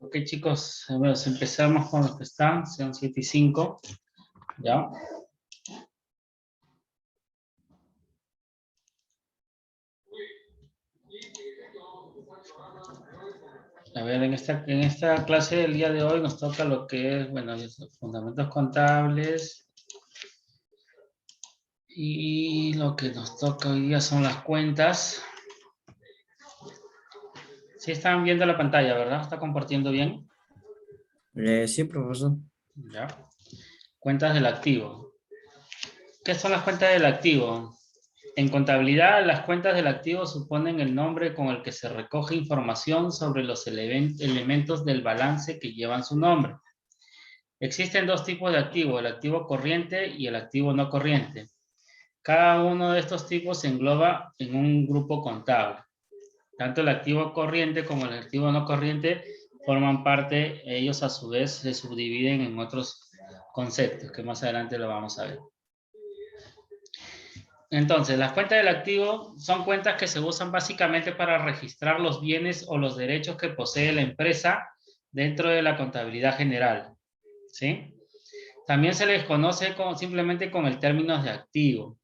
Ok, chicos, bueno, empezamos con los que están, son 7 y 5, ¿ya? A ver, en esta clase del día de hoy nos toca lo que es, bueno, los fundamentos contables. Y lo que nos toca hoy día son las cuentas. Sí están viendo la pantalla, ¿verdad? ¿Está compartiendo bien? Sí, profesor. Ya. Cuentas del activo. ¿Qué son las cuentas del activo? En contabilidad, las cuentas del activo suponen el nombre con el que se recoge información sobre los elementos del balance que llevan su nombre. Existen dos tipos de activo, el activo corriente y el activo no corriente. Cada uno de estos tipos se engloba en un grupo contable. Tanto el activo corriente como el activo no corriente forman parte, ellos a su vez se subdividen en otros conceptos que más adelante lo vamos a ver. Entonces, las cuentas del activo son cuentas que se usan básicamente para registrar los bienes o los derechos que posee la empresa dentro de la contabilidad general, ¿sí? También se les conoce simplemente con el término de activo.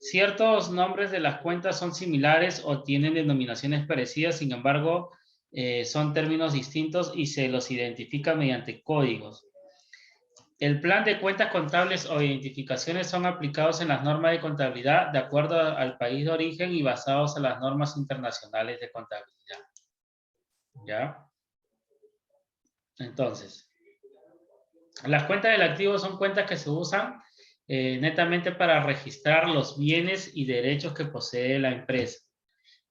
Ciertos nombres de las cuentas son similares o tienen denominaciones parecidas, sin embargo, son términos distintos y se los identifica mediante códigos. El plan de cuentas contables o identificaciones son aplicados en las normas de contabilidad de acuerdo al país de origen y basados en las normas internacionales de contabilidad. ¿Ya? Entonces, las cuentas del activo son cuentas que se usan netamente para registrar los bienes y derechos que posee la empresa.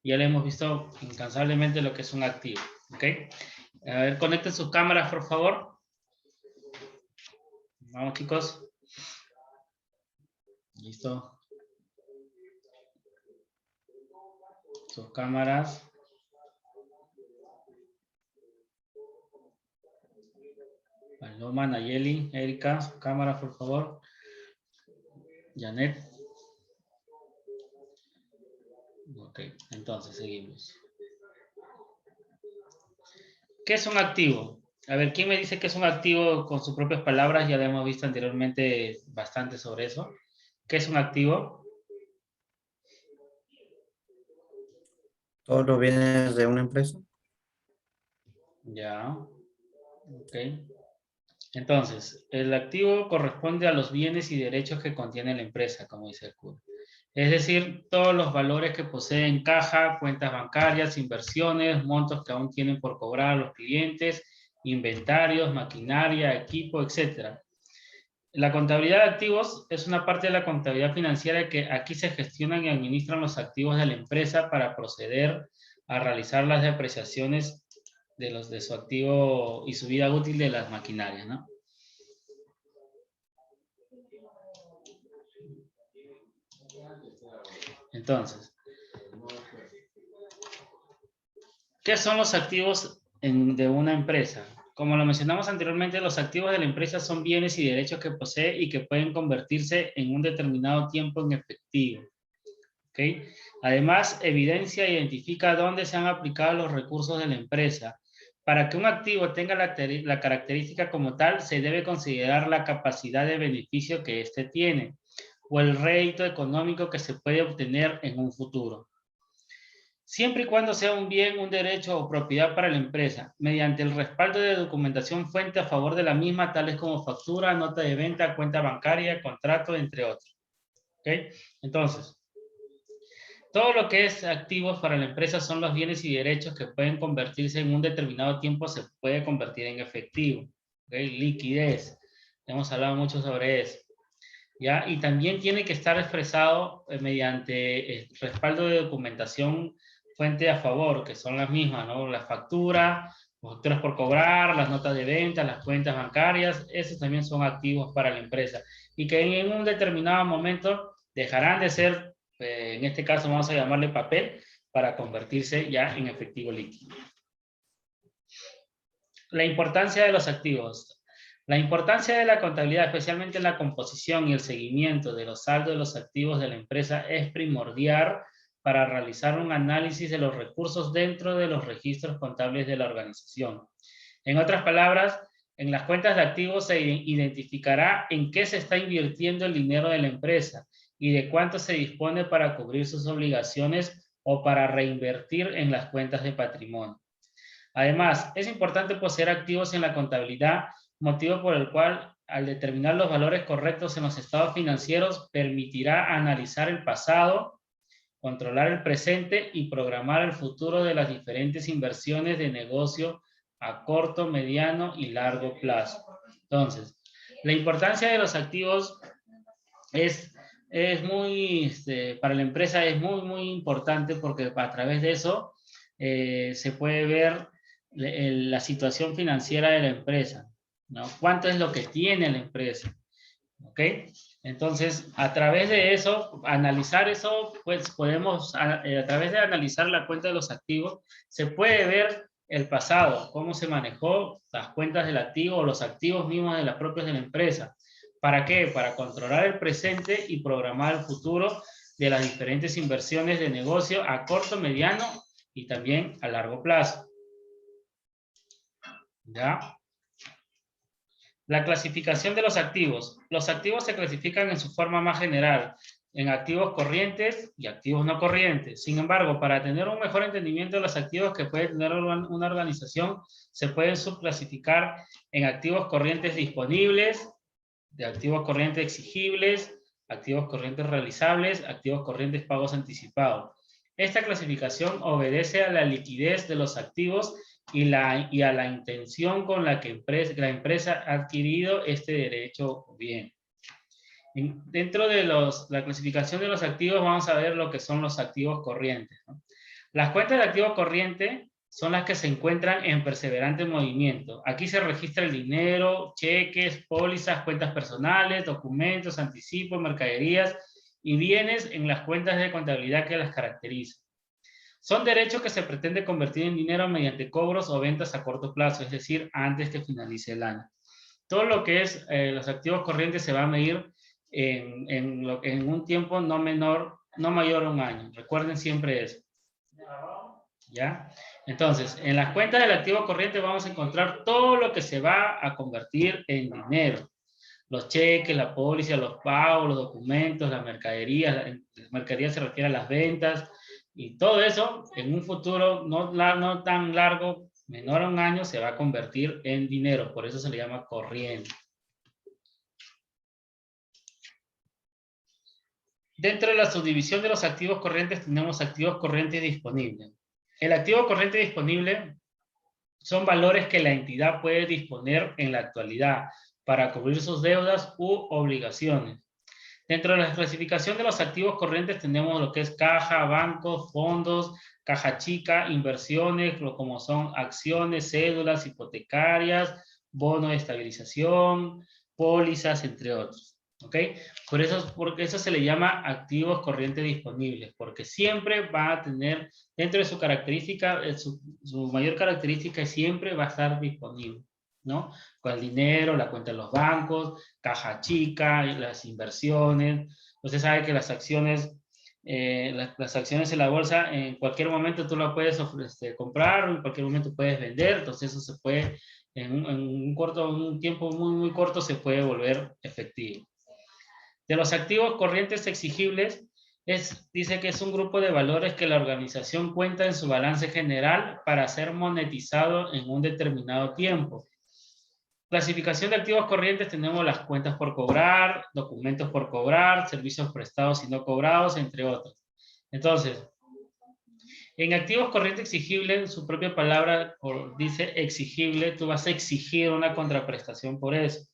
Ya le hemos visto incansablemente lo que es un activo. ¿Ok? A ver, conecten sus cámaras, por favor. Vamos, chicos. Listo. Sus cámaras. Paloma, Nayeli, Erika, sus cámaras, por favor. Janet. Ok, entonces seguimos. ¿Qué es un activo? A ver, ¿quién me dice que es un activo con sus propias palabras? Ya lo hemos visto anteriormente bastante sobre eso. ¿Qué es un activo? Todos los bienes de una empresa. Ya, ok. Entonces, el activo corresponde a los bienes y derechos que contiene la empresa, como dice el CUR. Es decir, todos los valores que poseen caja, cuentas bancarias, inversiones, montos que aún tienen por cobrar a los clientes, inventarios, maquinaria, equipo, etc. La contabilidad de activos es una parte de la contabilidad financiera que aquí se gestionan y administran los activos de la empresa para proceder a realizar las depreciaciones de su activo y su vida útil de las maquinarias, ¿no? Entonces, ¿qué son los activos de una empresa? Como lo mencionamos anteriormente, los activos de la empresa son bienes y derechos que posee y que pueden convertirse en un determinado tiempo en efectivo. ¿Okay? Además, evidencia e identifica dónde se han aplicado los recursos de la empresa. Para que un activo tenga la característica como tal, se debe considerar la capacidad de beneficio que éste tiene o el rédito económico que se puede obtener en un futuro. Siempre y cuando sea un bien, un derecho o propiedad para la empresa, mediante el respaldo de documentación fuente a favor de la misma, tales como factura, nota de venta, cuenta bancaria, contrato, entre otros. ¿Okay? Entonces, todo lo que es activos para la empresa son los bienes y derechos que pueden convertirse en un determinado tiempo, se puede convertir en efectivo. ¿Okay? Liquidez. Hemos hablado mucho sobre eso. ¿Ya? Y también tiene que estar expresado mediante el respaldo de documentación fuente a favor, que son las mismas, ¿no? La factura, los facturas por cobrar, las notas de venta, las cuentas bancarias, esos también son activos para la empresa. Y que en un determinado momento dejarán de ser, en este caso vamos a llamarle papel, para convertirse ya en efectivo líquido. La importancia de los activos. La importancia de la contabilidad, especialmente en la composición y el seguimiento de los saldos de los activos de la empresa, es primordial para realizar un análisis de los recursos dentro de los registros contables de la organización. En otras palabras, en las cuentas de activos se identificará en qué se está invirtiendo el dinero de la empresa y de cuánto se dispone para cubrir sus obligaciones o para reinvertir en las cuentas de patrimonio. Además, es importante poseer activos en la contabilidad, motivo por el cual, al determinar los valores correctos en los estados financieros, permitirá analizar el pasado, controlar el presente y programar el futuro de las diferentes inversiones de negocio a corto, mediano y largo plazo. Entonces, la importancia de los activos es muy, para la empresa es muy importante porque a través de eso se puede ver la situación financiera de la empresa, ¿no? ¿Cuánto es lo que tiene la empresa? ¿Ok? Entonces, a través de eso, analizar eso, pues podemos, a través de analizar la cuenta de los activos, se puede ver el pasado, cómo se manejó las cuentas del activo o los activos mismos de las propias de la empresa. ¿Para qué? Para controlar el presente y programar el futuro de las diferentes inversiones de negocio a corto, mediano y también a largo plazo. ¿Ya? La clasificación de los activos. Los activos se clasifican en su forma más general, en activos corrientes y activos no corrientes. Sin embargo, para tener un mejor entendimiento de los activos que puede tener una organización, se pueden subclasificar en activos corrientes disponibles, de activos corrientes exigibles, activos corrientes realizables, activos corrientes pagos anticipados. Esta clasificación obedece a la liquidez de los activos y a la intención con la que la empresa ha adquirido este derecho o bien. Dentro de la clasificación de los activos vamos a ver lo que son los activos corrientes, ¿no? Las cuentas de activo corriente son las que se encuentran en perseverante movimiento. Aquí se registra el dinero, cheques, pólizas, cuentas personales, documentos, anticipos, mercaderías y bienes en las cuentas de contabilidad que las caracterizan. Son derechos que se pretende convertir en dinero mediante cobros o ventas a corto plazo, es decir, antes que finalice el año. Todo lo que es los activos corrientes se va a medir en un tiempo no mayor a un año. Recuerden siempre eso. ¿Ya? Entonces, en las cuentas del activo corriente vamos a encontrar todo lo que se va a convertir en dinero. Los cheques, la póliza, los pagos, los documentos, las mercaderías. La mercadería se refiere a las ventas. Y todo eso, en un futuro no tan largo, menor a un año, se va a convertir en dinero. Por eso se le llama corriente. Dentro de la subdivisión de los activos corrientes tenemos activos corrientes disponibles. El activo corriente disponible son valores que la entidad puede disponer en la actualidad para cubrir sus deudas u obligaciones. Dentro de la clasificación de los activos corrientes tenemos lo que es caja, bancos, fondos, caja chica, inversiones, como son acciones, cédulas hipotecarias, bonos de estabilización, pólizas, entre otros. ¿Ok? Porque eso se le llama activos corrientes disponibles, porque siempre va a tener, dentro de su característica, su mayor característica siempre va a estar disponible, ¿no? Con el dinero, la cuenta de los bancos, caja chica, las inversiones. Usted sabe que las acciones en la bolsa, en cualquier momento tú la puedes comprar, o en cualquier momento puedes vender, entonces eso se puede, en un tiempo muy corto se puede volver efectivo. De los activos corrientes exigibles, dice que es un grupo de valores que la organización cuenta en su balance general para ser monetizado en un determinado tiempo. Clasificación de activos corrientes tenemos las cuentas por cobrar, documentos por cobrar, servicios prestados y no cobrados, entre otros. Entonces, en activos corrientes exigibles, su propia palabra dice exigible, tú vas a exigir una contraprestación por eso.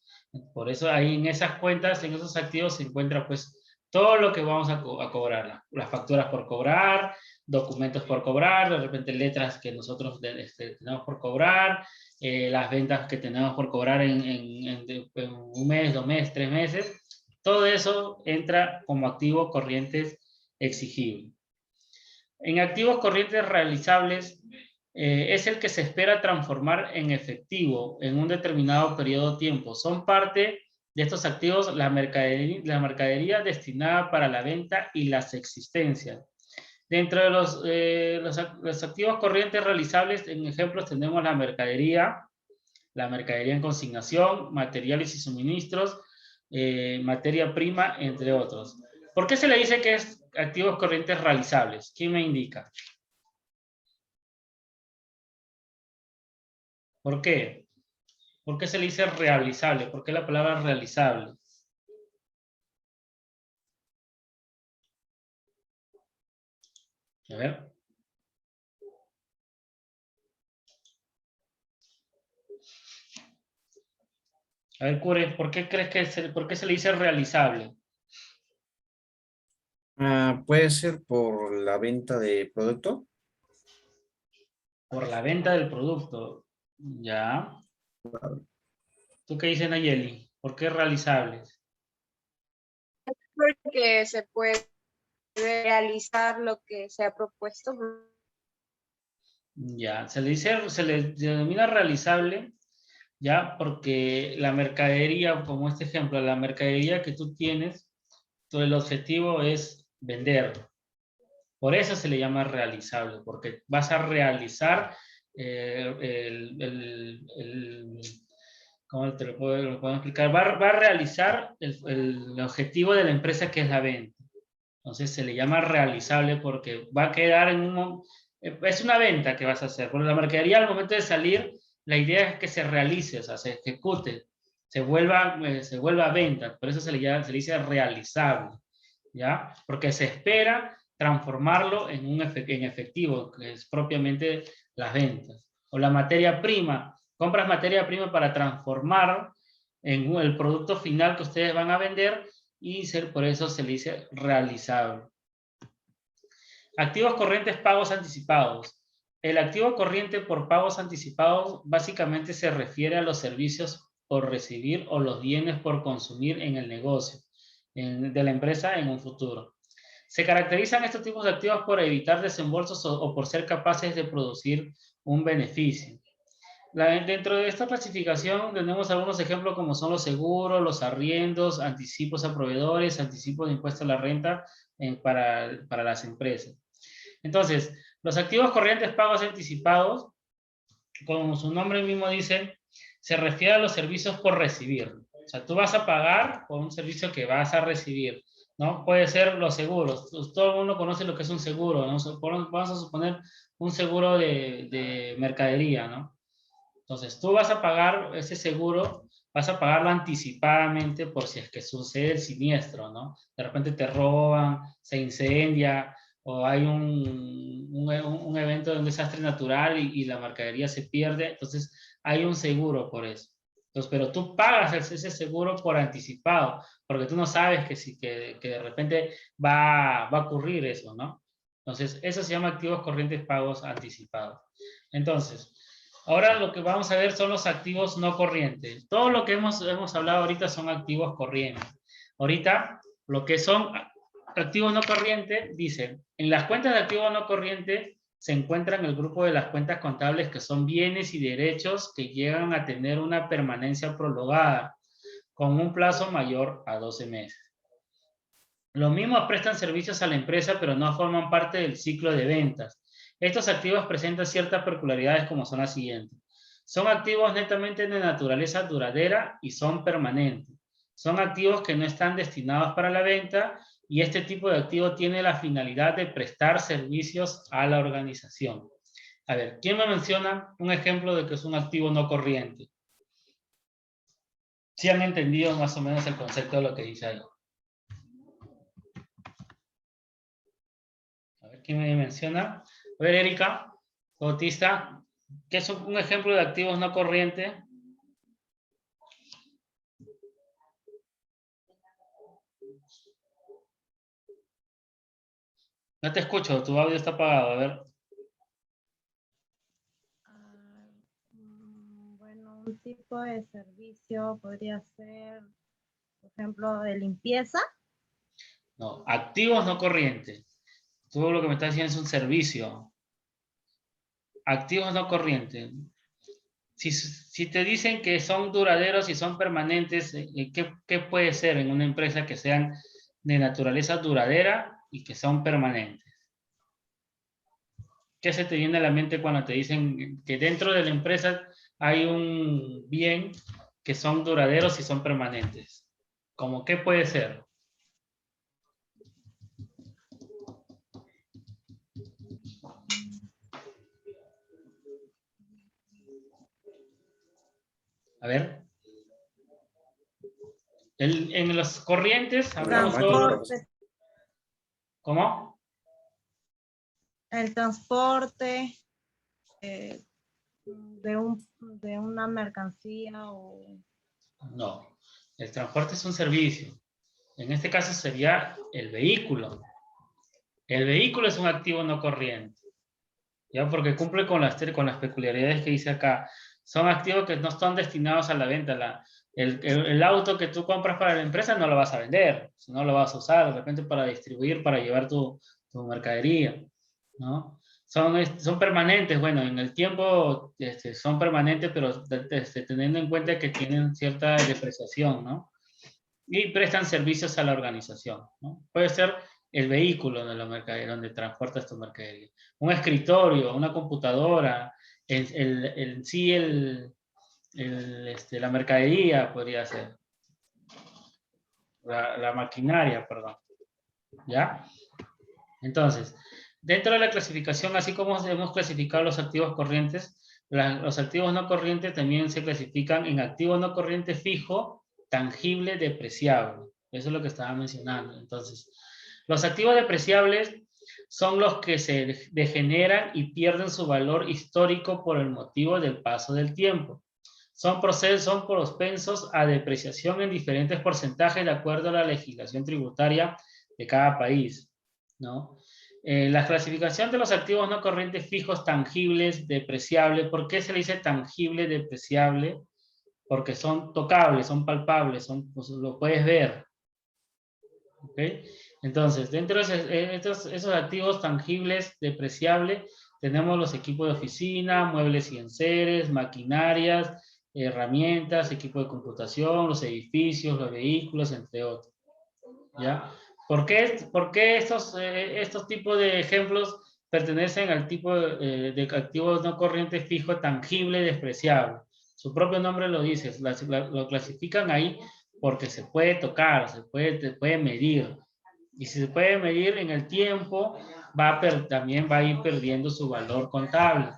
Por eso ahí en esas cuentas, en esos activos se encuentra pues todo lo que vamos a cobrar. Las facturas por cobrar, documentos por cobrar, de repente letras que nosotros tenemos por cobrar, las ventas que tenemos por cobrar en un mes, 2 meses, 3 meses. Todo eso entra como activos corrientes exigibles. En activos corrientes realizables es el que se espera transformar en efectivo en un determinado periodo de tiempo. Son parte de estos activos la mercadería destinada para la venta y las existencias. Dentro de los activos corrientes realizables, en ejemplos tenemos la mercadería, la mercadería en consignación, materiales y suministros, materia prima, entre otros. ¿Por qué se le dice que es activos corrientes realizables? ¿Quién me indica? ¿Por qué? ¿Por qué se le dice realizable? ¿Por qué la palabra realizable? A ver. A ver, Cure, ¿por qué crees por qué se le dice realizable? Puede ser por la venta de producto. Por la venta del producto. Ya. ¿Tú qué dices, Nayeli? ¿Por qué realizables? Porque se puede realizar lo que se ha propuesto. Ya, se le denomina realizable, ya, porque la mercadería, como este ejemplo, la mercadería que tú tienes, todo el objetivo es vender. Por eso se le llama realizable, porque vas a realizar ¿cómo te lo puedo explicar? Va a realizar el objetivo de la empresa, que es la venta. Entonces se le llama realizable porque va a quedar es una venta que vas a hacer. Porque la mercadería, al momento de salir, la idea es que se realice, o sea, se ejecute, se vuelva venta. Por eso se le dice realizable, ¿ya? Porque se espera transformarlo en efectivo, que es propiamente las ventas. O la materia prima. Compras materia prima para transformar en el producto final que ustedes van a vender, y por eso se le dice realizable. Activos corrientes pagos anticipados. El activo corriente por pagos anticipados básicamente se refiere a los servicios por recibir o los bienes por consumir en el negocio de la empresa en un futuro. Se caracterizan estos tipos de activos por evitar desembolsos o por ser capaces de producir un beneficio. Dentro de esta clasificación tenemos algunos ejemplos como son los seguros, los arriendos, anticipos a proveedores, anticipos de impuesto a la renta para las empresas. Entonces, los activos corrientes pagos anticipados, como su nombre mismo dice, se refiere a los servicios por recibir. O sea, tú vas a pagar por un servicio que vas a recibir, ¿no? Puede ser los seguros. Todo el mundo conoce lo que es un seguro, ¿no? Vamos a suponer un seguro de mercadería, ¿no? Entonces, tú vas a pagar ese seguro, vas a pagarlo anticipadamente por si es que sucede el siniestro, ¿no? De repente te roban, se incendia, o hay un evento de un desastre natural y la mercadería se pierde. Entonces, hay un seguro por eso. Entonces, pero tú pagas ese seguro por anticipado, porque tú no sabes que de repente va a ocurrir eso, ¿no? Entonces, eso se llama activos corrientes pagos anticipados. Entonces, ahora lo que vamos a ver son los activos no corrientes. Todo lo que hemos hablado ahorita son activos corrientes. Ahorita, lo que son activos no corrientes, dice, en las cuentas de activos no corrientes se encuentran el grupo de las cuentas contables que son bienes y derechos que llegan a tener una permanencia prolongada con un plazo mayor a 12 meses. Los mismos prestan servicios a la empresa, pero no forman parte del ciclo de ventas. Estos activos presentan ciertas peculiaridades como son las siguientes. Son activos netamente de naturaleza duradera y son permanentes. Son activos que no están destinados para la venta, y este tipo de activo tiene la finalidad de prestar servicios a la organización. A ver, ¿quién me menciona un ejemplo de que es un activo no corriente? ¿Sí han entendido más o menos el concepto de lo que dice ahí? A ver, ¿quién me menciona? A ver, Erika Bautista, ¿qué es un ejemplo de activos no corrientes? No te escucho, tu audio está apagado. A ver. Bueno, un tipo de servicio podría ser, por ejemplo, de limpieza. No, activos no corrientes. Tú lo que me estás diciendo es un servicio. Activos no corrientes. Si te dicen que son duraderos y son permanentes, ¿qué puede ser en una empresa que sean de naturaleza duradera y que son permanentes? ¿Qué se te viene a la mente cuando te dicen que dentro de la empresa hay un bien que son duraderos y son permanentes. ¿Cómo qué puede ser? A ver. En los corrientes hablamos todo. Transporte, ¿Cómo? el transporte de una mercancía o... No. El transporte es un servicio. En este caso sería el vehículo. El vehículo es un activo no corriente. ¿Ya? Porque cumple con las peculiaridades que dice acá. Son activos que no están destinados a la venta. El auto que tú compras para la empresa no lo vas a vender, sino lo vas a usar de repente para distribuir, para llevar tu mercadería, ¿no? Son permanentes, bueno, en el tiempo son permanentes, pero teniendo en cuenta que tienen cierta depreciación, ¿no? Y prestan servicios a la organización, ¿no? Puede ser el vehículo de la mercadería, donde transportas tu mercadería. Un escritorio, una computadora, la mercadería podría ser. La maquinaria, perdón. ¿Ya? Entonces, dentro de la clasificación, así como hemos clasificado los activos corrientes, los activos no corrientes también se clasifican en activo no corriente fijo, tangible, depreciable. Eso es lo que estaba mencionando. Entonces, los activos depreciables son los que se degeneran y pierden su valor histórico por el motivo del paso del tiempo. Son propensos a depreciación en diferentes porcentajes de acuerdo a la legislación tributaria de cada país, ¿no? La clasificación de los activos no corrientes fijos, tangibles, depreciables. ¿Por qué se le dice tangible, depreciable? Porque son tocables, son palpables, pues, lo puedes ver. ¿Ok? Entonces, dentro de esos activos tangibles, depreciables, tenemos los equipos de oficina, muebles y enseres, maquinarias, herramientas, equipo de computación, los edificios, los vehículos, entre otros. ¿Ya? ¿Por qué estos tipos de ejemplos pertenecen al tipo de activos no corrientes fijo, tangible, despreciable? Su propio nombre lo dice, lo clasifican ahí porque se puede tocar, se puede medir. Y si se puede medir en el tiempo, también va a ir perdiendo su valor contable.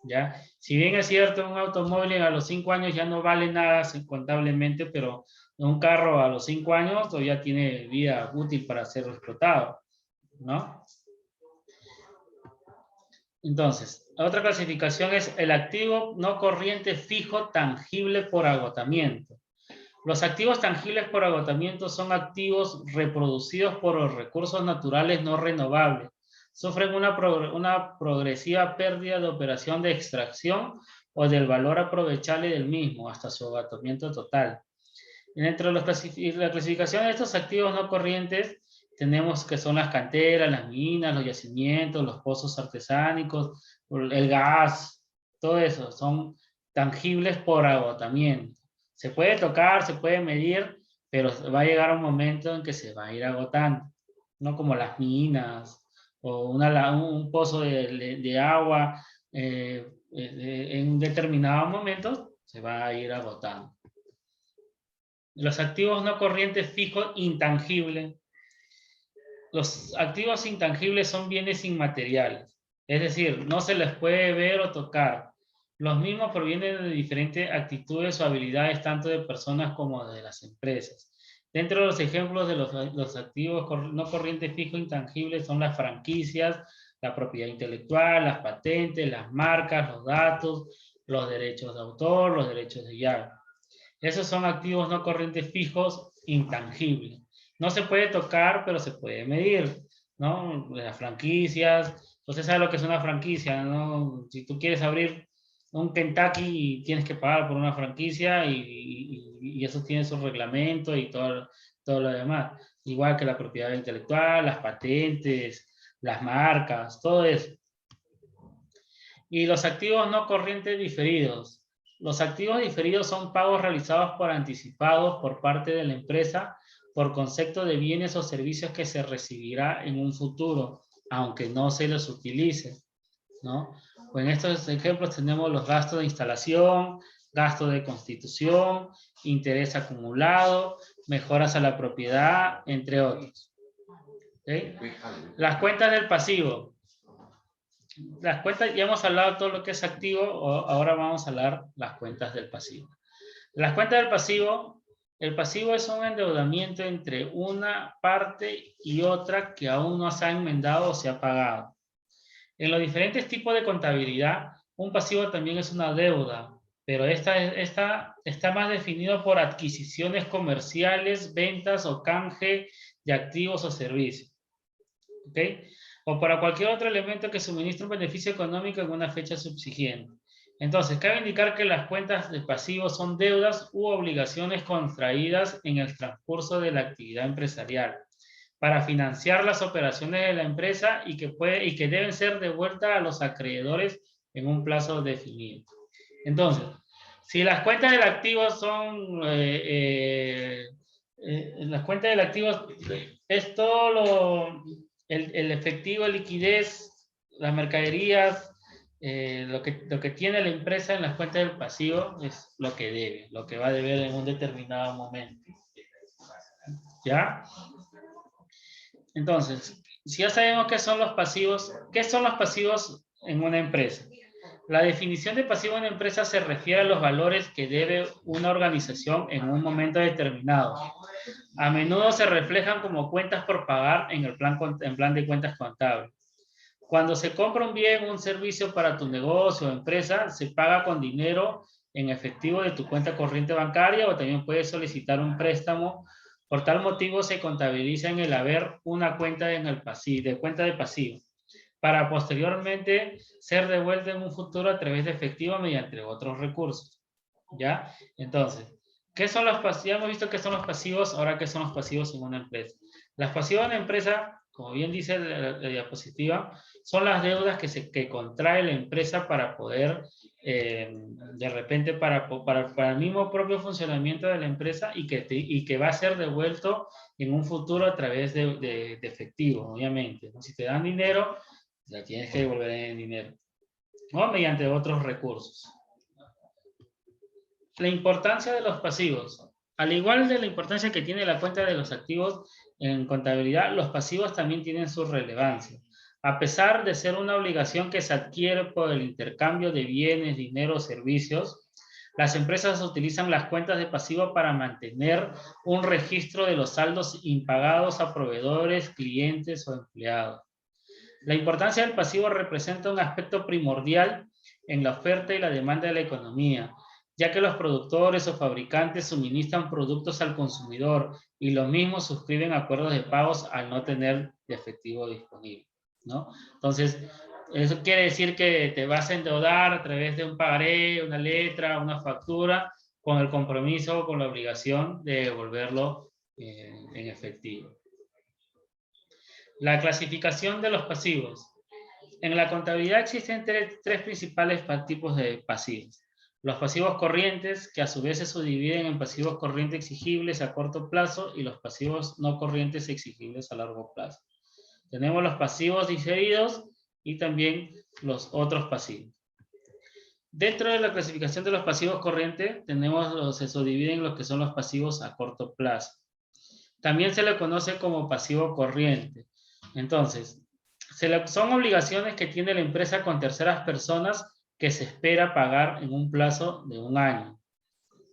¿Ya? Si bien es cierto, un automóvil a los 5 años ya no vale nada contablemente, pero un carro a los 5 años todavía tiene vida útil para ser explotado, ¿no? Entonces, otra clasificación es el activo no corriente fijo tangible por agotamiento. Los activos tangibles por agotamiento son activos reproducidos por los recursos naturales no renovables. Sufren una progresiva pérdida de operación de extracción o del valor aprovechable del mismo hasta su agotamiento total. Dentro de la clasificación de estos activos no corrientes tenemos que son las canteras, las minas, los yacimientos, los pozos artesánicos, el gas, todo eso son tangibles por agotamiento. Se puede tocar, se puede medir, pero va a llegar un momento en que se va a ir agotando, no como las minas o un pozo de agua en un determinado momento se va a ir agotando. Los activos no corrientes fijos intangibles. Los activos intangibles son bienes inmateriales, es decir, no se les puede ver o tocar. Los mismos provienen de diferentes actitudes o habilidades tanto de personas como de las empresas. Dentro de los ejemplos de los activos no corrientes fijos intangibles son las franquicias, la propiedad intelectual, las patentes, las marcas, los datos, los derechos de autor, los derechos de llave. Esos son activos no corrientes fijos intangibles. No se puede tocar, pero se puede medir, ¿no? Las franquicias, usted sabe lo que es una franquicia, ¿no? Si tú quieres abrir un Kentucky, tienes que pagar por una franquicia y eso tiene su reglamento y todo lo demás. Igual que la propiedad intelectual, las patentes, las marcas, todo eso. Y los activos no corrientes diferidos. Los activos diferidos son pagos realizados por anticipados por parte de la empresa por concepto de bienes o servicios que se recibirá en un futuro, aunque no se los utilice, ¿no? Pues en estos ejemplos tenemos los gastos de instalación, gasto de constitución, interés acumulado, mejoras a la propiedad, entre otros. ¿Okay? Las cuentas del pasivo. Las cuentas, ya hemos hablado de todo lo que es activo, ahora vamos a hablar las cuentas del pasivo. Las cuentas del pasivo, el pasivo es un endeudamiento entre una parte y otra que aún no se ha enmendado o se ha pagado. En los diferentes tipos de contabilidad, un pasivo también es una deuda, pero esta está más definido por adquisiciones comerciales, ventas o canje de activos o servicios. ¿Ok? O para cualquier otro elemento que suministre un beneficio económico en una fecha subsiguiente. Entonces, cabe indicar que las cuentas de pasivos son deudas u obligaciones contraídas en el transcurso de la actividad empresarial para financiar las operaciones de la empresa y que deben ser devueltas a los acreedores en un plazo definido. Entonces, si las cuentas del activo son... las cuentas del activo es todo el efectivo, liquidez, las mercaderías, lo que tiene la empresa en las cuentas del pasivo es lo que debe, lo que va a deber en un determinado momento. ¿Ya? Entonces, si ya sabemos qué son los pasivos en una empresa? La definición de pasivo en una empresa se refiere a los valores que debe una organización en un momento determinado. A menudo se reflejan como cuentas por pagar en el plan de cuentas contables. Cuando se compra un bien o un servicio para tu negocio o empresa, se paga con dinero en efectivo de tu cuenta corriente bancaria o también puedes solicitar un préstamo. Por tal motivo se contabiliza en el haber una cuenta de cuenta de pasivo para posteriormente ser devuelta en un futuro a través de efectivo mediante otros recursos. ¿Ya? Entonces, ¿qué son los pasivos? Ya hemos visto qué son los pasivos, ahora qué son los pasivos en una empresa. Las pasivos en una empresa, como bien dice la diapositiva, son las deudas que contrae la empresa para poder, de repente, para el mismo propio funcionamiento de la empresa y que va a ser devuelto en un futuro a través de efectivo, obviamente, ¿no? Si te dan dinero, la tienes que devolver en dinero, ¿no? Mediante otros recursos. La importancia de los pasivos. Al igual de la importancia que tiene la cuenta de los activos en contabilidad, los pasivos también tienen su relevancia. A pesar de ser una obligación que se adquiere por el intercambio de bienes, dinero o servicios, las empresas utilizan las cuentas de pasivo para mantener un registro de los saldos impagados a proveedores, clientes o empleados. La importancia del pasivo representa un aspecto primordial en la oferta y la demanda de la economía, ya que los productores o fabricantes suministran productos al consumidor y los mismos suscriben acuerdos de pagos al no tener efectivo disponible, ¿no? Entonces, eso quiere decir que te vas a endeudar a través de un pagaré, una letra, una factura, con el compromiso o con la obligación de devolverlo en efectivo. La clasificación de los pasivos. En la contabilidad existen tres principales tipos de pasivos. Los pasivos corrientes, que a su vez se subdividen en pasivos corrientes exigibles a corto plazo y los pasivos no corrientes exigibles a largo plazo. Tenemos los pasivos diferidos y también los otros pasivos. Dentro de la clasificación de los pasivos corrientes, se subdividen los que son los pasivos a corto plazo. También se le conoce como pasivo corriente. Entonces, son obligaciones que tiene la empresa con terceras personas que se espera pagar en un plazo de un año.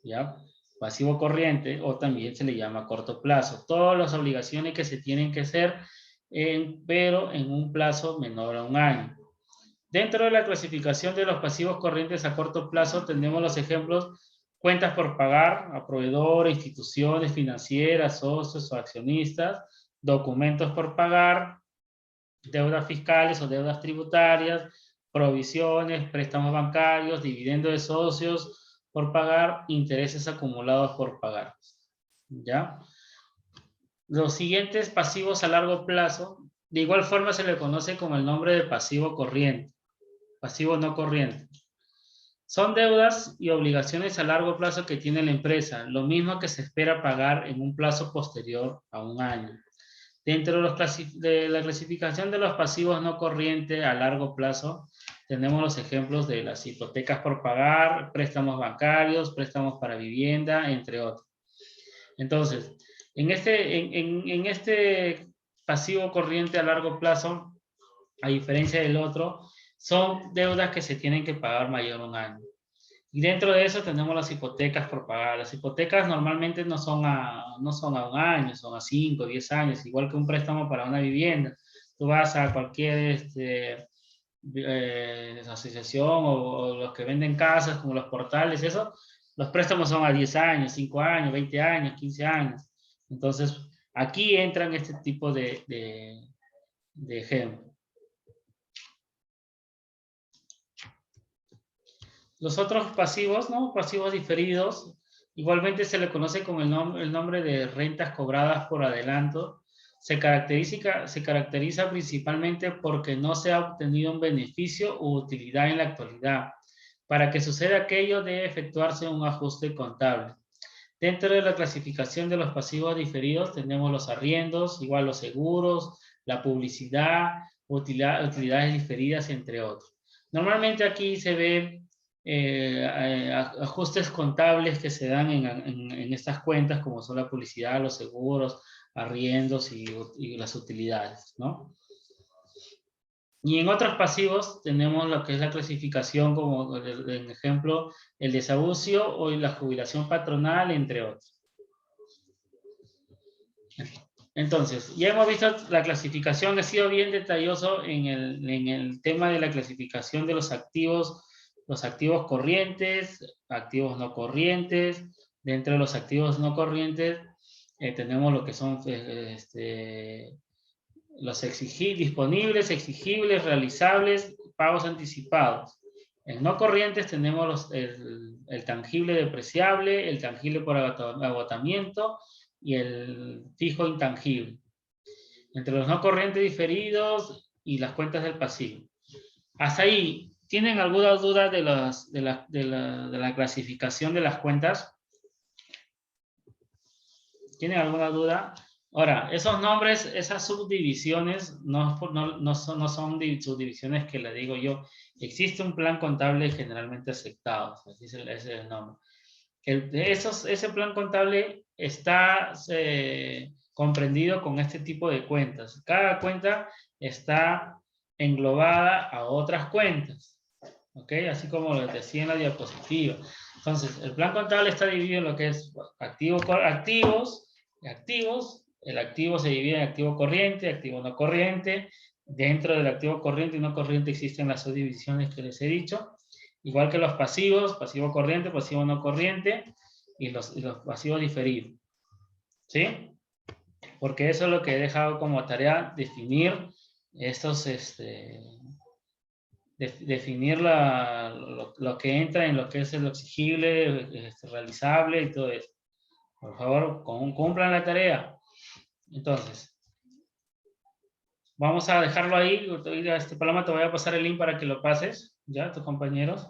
¿Ya? Pasivo corriente, o también se le llama corto plazo. Todas las obligaciones que se tienen que hacer, pero en un plazo menor a un año. Dentro de la clasificación de los pasivos corrientes a corto plazo tenemos los ejemplos: cuentas por pagar a proveedores, instituciones financieras, socios o accionistas, documentos por pagar, deudas fiscales o deudas tributarias, provisiones, préstamos bancarios, dividendos de socios por pagar, intereses acumulados por pagar. ¿Ya? Los siguientes pasivos a largo plazo, de igual forma se le conoce con el nombre de pasivo corriente, pasivo no corriente. Son deudas y obligaciones a largo plazo que tiene la empresa, lo mismo que se espera pagar en un plazo posterior a un año. Dentro de la clasificación de los pasivos no corrientes a largo plazo, tenemos los ejemplos de las hipotecas por pagar, préstamos bancarios, préstamos para vivienda, entre otros. Entonces, en este pasivo corriente a largo plazo, a diferencia del otro, son deudas que se tienen que pagar mayor a un año. Y dentro de eso tenemos las hipotecas por pagar. Las hipotecas normalmente no son a un año, son a 5, 10 años, igual que un préstamo para una vivienda. Tú vas a cualquier asociación o los que venden casas, como los portales, eso, los préstamos son a 10 años, 5 años, 20 años, 15 años. Entonces, aquí entran este tipo de ejemplos. Los otros pasivos, ¿no? Pasivos diferidos, igualmente se le conoce con el nombre de rentas cobradas por adelanto. Se caracteriza principalmente porque no se ha obtenido un beneficio u utilidad en la actualidad. Para que suceda aquello debe efectuarse un ajuste contable. Dentro de la clasificación de los pasivos diferidos tenemos los arriendos, igual los seguros, la publicidad, utilidades diferidas, entre otros. Normalmente aquí se ve ajustes contables que se dan en estas cuentas, como son la publicidad, los seguros, arriendos y las utilidades, ¿no? Y en otros pasivos tenemos lo que es la clasificación, como en ejemplo, el desahucio o la jubilación patronal, entre otros. Entonces, ya hemos visto la clasificación, he sido bien detalloso en el tema de la clasificación de los activos corrientes, activos no corrientes. Dentro de los activos no corrientes tenemos lo que son los disponibles, exigibles, realizables, pagos anticipados. En no corrientes tenemos el tangible depreciable, el tangible por agotamiento y el fijo intangible. Entre los no corrientes diferidos y las cuentas del pasivo. Hasta ahí, ¿tienen alguna duda de la clasificación de las cuentas? ¿Tienen alguna duda? Ahora, esos nombres, esas subdivisiones, no son subdivisiones que le digo yo. Existe un plan contable generalmente aceptado, así ese es el nombre. Ese plan contable está comprendido con este tipo de cuentas. Cada cuenta está englobada a otras cuentas, ¿ok? Así como les decía en la diapositiva. Entonces, el plan contable está dividido en lo que es activos. El activo se divide en activo corriente, activo no corriente. Dentro del activo corriente y no corriente existen las subdivisiones que les he dicho. Igual que los pasivos, pasivo corriente, pasivo no corriente y los pasivos diferidos. ¿Sí? Porque eso es lo que he dejado como tarea, definir estos, definir lo que entra en lo que es el exigible, realizable y todo eso. Por favor, cumplan la tarea. Entonces, vamos a dejarlo ahí. Paloma, te voy a pasar el link para que lo pases, ya, tus compañeros.